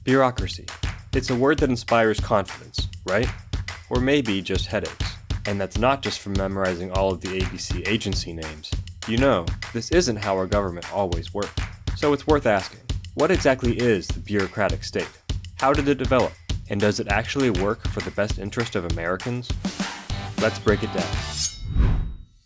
Bureaucracy. It's a word that inspires confidence, right? Or maybe just headaches. And that's not just from memorizing all of the ABC agency names. You know, this isn't how our government always worked. So it's worth asking, what exactly is the bureaucratic state? How did it develop? And does it actually work for the best interest of Americans? Let's break it down.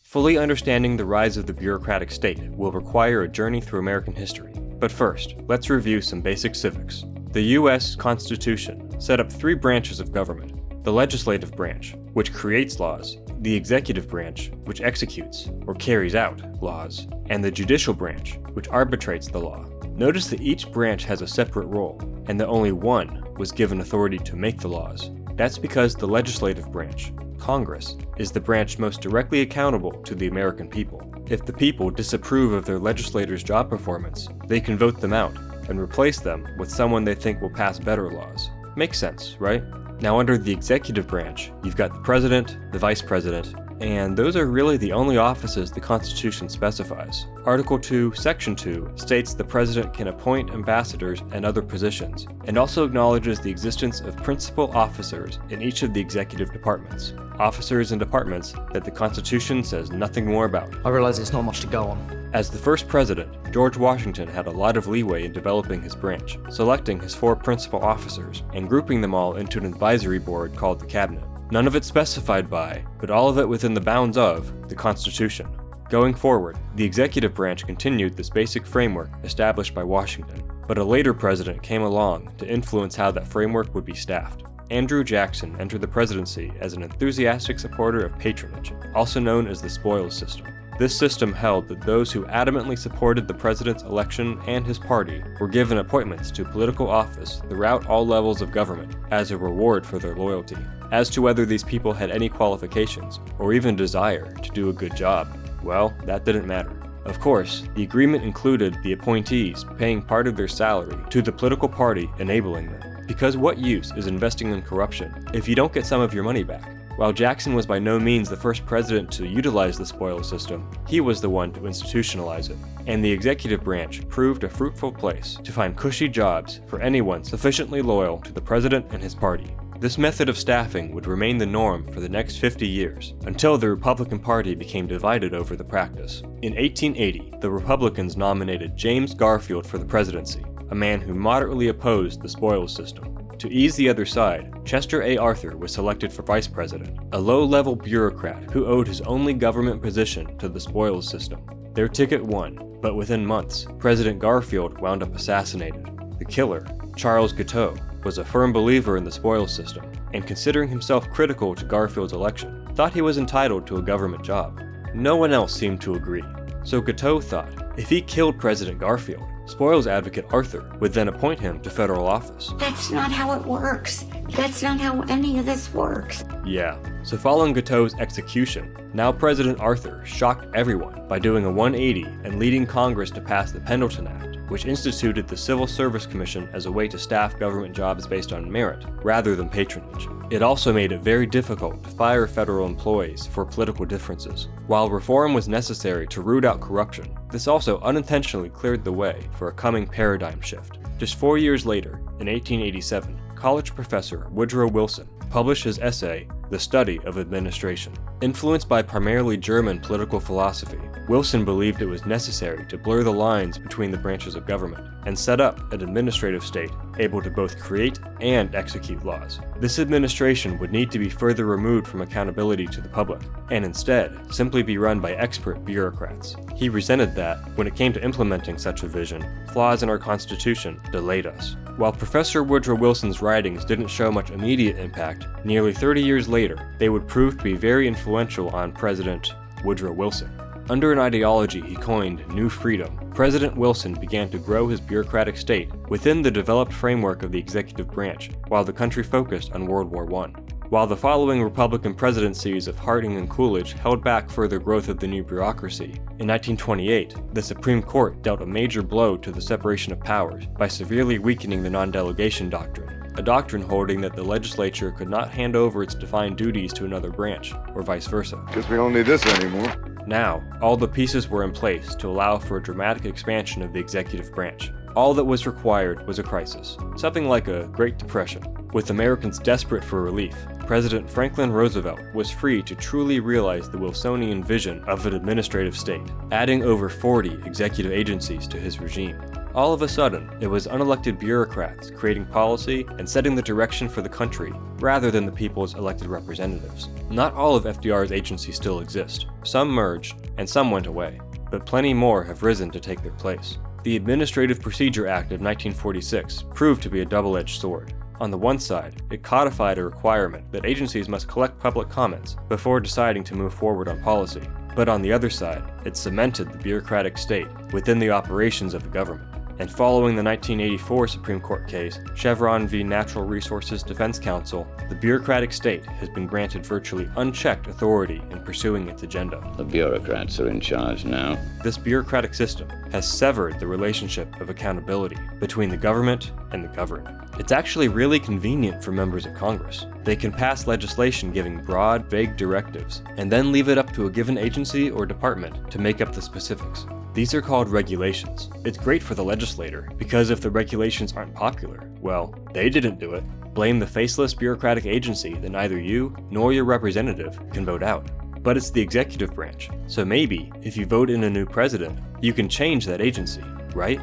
Fully understanding the rise of the bureaucratic state will require a journey through American history. But first, let's review some basic civics. The U.S. Constitution set up three branches of government: the legislative branch, which creates laws, the executive branch, which executes or carries out laws, and the judicial branch, which arbitrates the law. Notice that each branch has a separate role, and that only one was given authority to make the laws. That's because the legislative branch, Congress, is the branch most directly accountable to the American people. If the people disapprove of their legislators' job performance, they can vote them out and replace them with someone they think will pass better laws. Makes sense, right? Now under the executive branch, you've got the president, the vice president, and those are really the only offices the Constitution specifies. Article 2, Section 2 states the president can appoint ambassadors and other positions, and also acknowledges the existence of principal officers in each of the executive departments. Officers and departments that the Constitution says nothing more about. I realize it's not much to go on. As the first president, George Washington had a lot of leeway in developing his branch, selecting his 4 principal officers and grouping them all into an advisory board called the Cabinet. None of it specified by, but all of it within the bounds of, the Constitution. Going forward, the executive branch continued this basic framework established by Washington, but a later president came along to influence how that framework would be staffed. Andrew Jackson entered the presidency as an enthusiastic supporter of patronage, also known as the spoils system. This system held that those who adamantly supported the president's election and his party were given appointments to political office throughout all levels of government as a reward for their loyalty. As to whether these people had any qualifications or even desire to do a good job, well, that didn't matter. Of course, the agreement included the appointees paying part of their salary to the political party enabling them. Because what use is investing in corruption if you don't get some of your money back? While Jackson was by no means the first president to utilize the spoils system, he was the one to institutionalize it, and the executive branch proved a fruitful place to find cushy jobs for anyone sufficiently loyal to the president and his party. This method of staffing would remain the norm for the next 50 years, until the Republican Party became divided over the practice. In 1880, the Republicans nominated James Garfield for the presidency, a man who moderately opposed the spoils system. To ease the other side, Chester A. Arthur was selected for vice president, a low-level bureaucrat who owed his only government position to the spoils system. Their ticket won, but within months, President Garfield wound up assassinated. The killer, Charles Guiteau, was a firm believer in the spoils system, and considering himself critical to Garfield's election, thought he was entitled to a government job. No one else seemed to agree, so Guiteau thought if he killed President Garfield, spoils advocate Arthur would then appoint him to federal office. That's not how it works. That's not how any of this works. Yeah, so following Guiteau's execution, now President Arthur shocked everyone by doing a 180 and leading Congress to pass the Pendleton Act, which instituted the Civil Service Commission as a way to staff government jobs based on merit, rather than patronage. It also made it very difficult to fire federal employees for political differences. While reform was necessary to root out corruption, this also unintentionally cleared the way for a coming paradigm shift. Just 4 years later, in 1887, college professor Woodrow Wilson published his essay, The Study of Administration. Influenced by primarily German political philosophy, Wilson believed it was necessary to blur the lines between the branches of government and set up an administrative state able to both create and execute laws. This administration would need to be further removed from accountability to the public, and instead simply be run by expert bureaucrats. He resented that, when it came to implementing such a vision, flaws in our Constitution delayed us. While Professor Woodrow Wilson's writings didn't show much immediate impact, nearly 30 years later, they would prove to be very influential on President Woodrow Wilson. Under an ideology he coined New Freedom, President Wilson began to grow his bureaucratic state within the developed framework of the executive branch, while the country focused on World War I. While the following Republican presidencies of Harding and Coolidge held back further growth of the new bureaucracy, in 1928, the Supreme Court dealt a major blow to the separation of powers by severely weakening the Nondelegation Doctrine, a doctrine holding that the legislature could not hand over its defined duties to another branch, or vice versa. Guess we don't need this anymore. Now, all the pieces were in place to allow for a dramatic expansion of the executive branch. All that was required was a crisis, something like a Great Depression. With Americans desperate for relief, President Franklin Roosevelt was free to truly realize the Wilsonian vision of an administrative state, adding over 40 executive agencies to his regime. All of a sudden, it was unelected bureaucrats creating policy and setting the direction for the country, rather than the people's elected representatives. Not all of FDR's agencies still exist. Some merged, and some went away, but plenty more have risen to take their place. The Administrative Procedure Act of 1946 proved to be a double-edged sword. On the one side, it codified a requirement that agencies must collect public comments before deciding to move forward on policy. But on the other side, it cemented the bureaucratic state within the operations of the government. And following the 1984 Supreme Court case, Chevron v. Natural Resources Defense Council, the bureaucratic state has been granted virtually unchecked authority in pursuing its agenda. The bureaucrats are in charge now. This bureaucratic system has severed the relationship of accountability between the government and the governed. It's actually really convenient for members of Congress. They can pass legislation giving broad, vague directives, and then leave it up to a given agency or department to make up the specifics. These are called regulations. It's great for the legislator, because if the regulations aren't popular, well, they didn't do it. Blame the faceless bureaucratic agency that neither you nor your representative can vote out. But it's the executive branch, so maybe, if you vote in a new president, you can change that agency, right?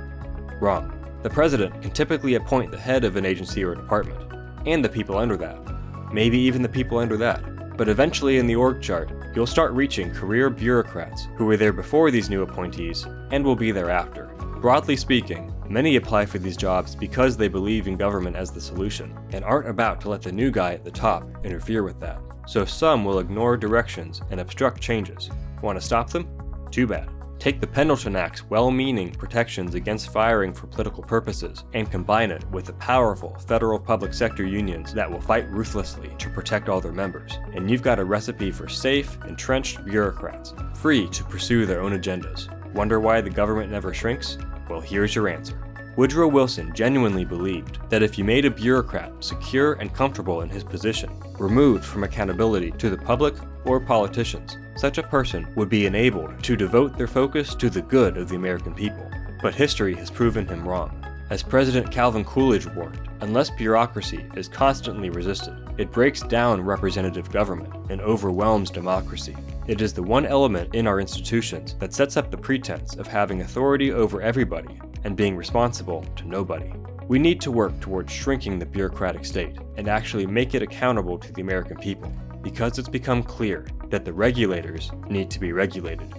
Wrong. The president can typically appoint the head of an agency or department, and the people under that. Maybe even the people under that. But eventually in the org chart, you'll start reaching career bureaucrats who were there before these new appointees and will be there after. Broadly speaking, many apply for these jobs because they believe in government as the solution and aren't about to let the new guy at the top interfere with that. So some will ignore directions and obstruct changes. Want to stop them? Too bad. Take the Pendleton Act's well-meaning protections against firing for political purposes and combine it with the powerful federal public sector unions that will fight ruthlessly to protect all their members, and you've got a recipe for safe, entrenched bureaucrats, free to pursue their own agendas. Wonder why the government never shrinks? Well, here's your answer. Woodrow Wilson genuinely believed that if you made a bureaucrat secure and comfortable in his position, removed from accountability to the public or politicians, such a person would be enabled to devote their focus to the good of the American people. But history has proven him wrong. As President Calvin Coolidge warned, unless bureaucracy is constantly resisted, it breaks down representative government and overwhelms democracy. It is the one element in our institutions that sets up the pretense of having authority over everybody and being responsible to nobody. We need to work towards shrinking the bureaucratic state and actually make it accountable to the American people, because it's become clear that the regulators need to be regulated.